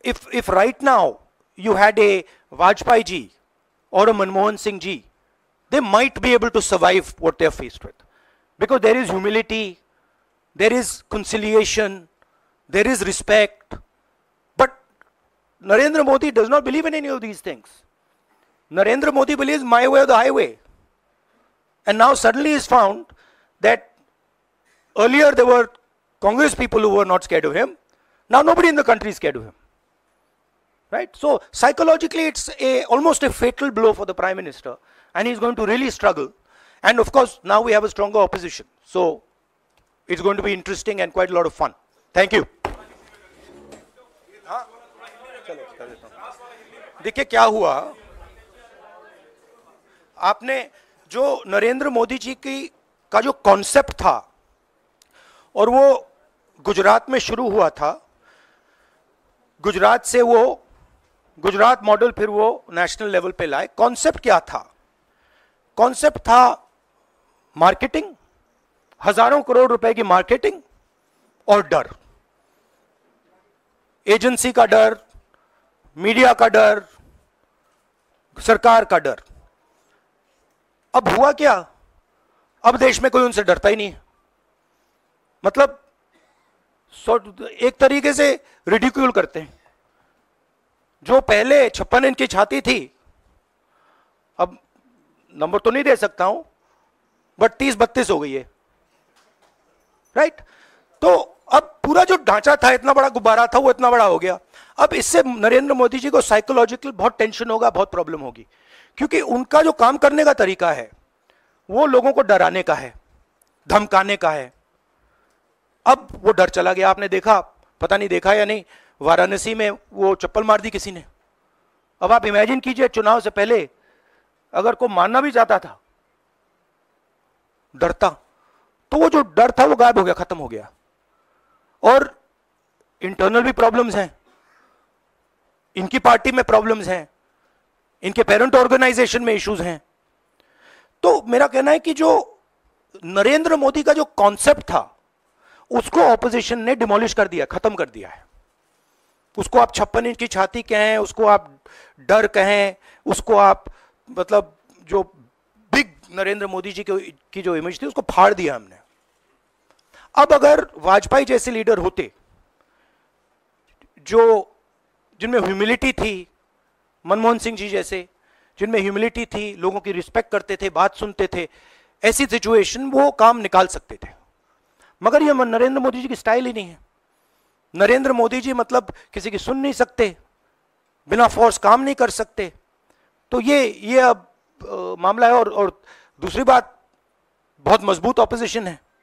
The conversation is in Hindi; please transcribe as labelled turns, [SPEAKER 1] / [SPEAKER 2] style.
[SPEAKER 1] if right now you had a Vajpayee ji or a Manmohan Singh ji, they might be able to survive what they are faced with, because there is humility, there is conciliation, there is respect. But Narendra Modi does not believe in any of these things. Narendra Modi believes my way or the highway. And now suddenly is found that earlier there were Congress people who were not scared of him. Now nobody in the country is scared of him. Right? So psychologically it's almost a fatal blow for the Prime Minister, and he's going to really struggle. And of course now we have a stronger opposition. So it's going to be interesting and quite a lot of fun. Thank you. देखिए क्या हुआ, आपने जो नरेंद्र मोदी जी का जो कॉन्सेप्ट था, और वो गुजरात में शुरू हुआ था, गुजरात से वो गुजरात मॉडल फिर वो नेशनल लेवल पे लाए। कॉन्सेप्ट क्या था? कॉन्सेप्ट था मार्केटिंग, हजारों करोड़ रुपए की मार्केटिंग और डर, एजेंसी का डर, मीडिया का डर, सरकार का डर। अब हुआ क्या? अब देश में कोई उनसे डरता ही नहीं है। मतलब एक तरीके से रिडिक्यूल करते हैं। जो पहले 56 इंच की छाती थी, अब नंबर तो नहीं दे सकता हूं, बट 30-32 हो गई है। राइट? तो अब पूरा जो ढांचा था, इतना बड़ा गुब्बारा था, वो इतना बड़ा हो गया। अब इससे नरेंद्र मोदी जी को साइकोलॉजिकल बहुत टेंशन होगा, बहुत प्रॉब्लम होगी, क्योंकि उनका जो काम करने का तरीका है वो लोगों को डराने का है, धमकाने का है। अब वो डर चला गया। आपने देखा, पता नहीं देखा या नहीं, वाराणसी में वो चप्पल मार दी किसी ने। अब आप इमेजिन कीजिए, चुनाव से पहले अगर कोई मारना भी चाहता था डरता, तो वो जो डर था वो गायब हो गया, खत्म हो गया। और इंटरनल भी प्रॉब्लम्स हैं, इनकी पार्टी में प्रॉब्लम्स हैं, इनके पेरेंट ऑर्गेनाइजेशन में इश्यूज हैं। तो मेरा कहना है कि जो नरेंद्र मोदी का जो कॉन्सेप्ट था उसको ऑपोजिशन ने डिमोलिश कर दिया, खत्म कर दिया है। उसको आप 56 इंच की छाती कहें, उसको आप डर कहें, उसको आप मतलब जो बिग नरेंद्र मोदी जी की जो इमेज थी उसको फाड़ दिया हमने। अब अगर वाजपेयी जैसे लीडर होते जो जिनमें ह्यूमिलिटी थी, मनमोहन सिंह जी जैसे जिनमें ह्यूमिलिटी थी, लोगों की रिस्पेक्ट करते थे, बात सुनते थे, ऐसी सिचुएशन वो काम निकाल सकते थे। मगर ये नरेंद्र मोदी जी की स्टाइल ही नहीं है। नरेंद्र मोदी जी मतलब किसी की सुन नहीं सकते, बिना फोर्स काम नहीं कर सकते। तो ये अब मामला है। और दूसरी बात, बहुत मजबूत ऑपोजिशन है।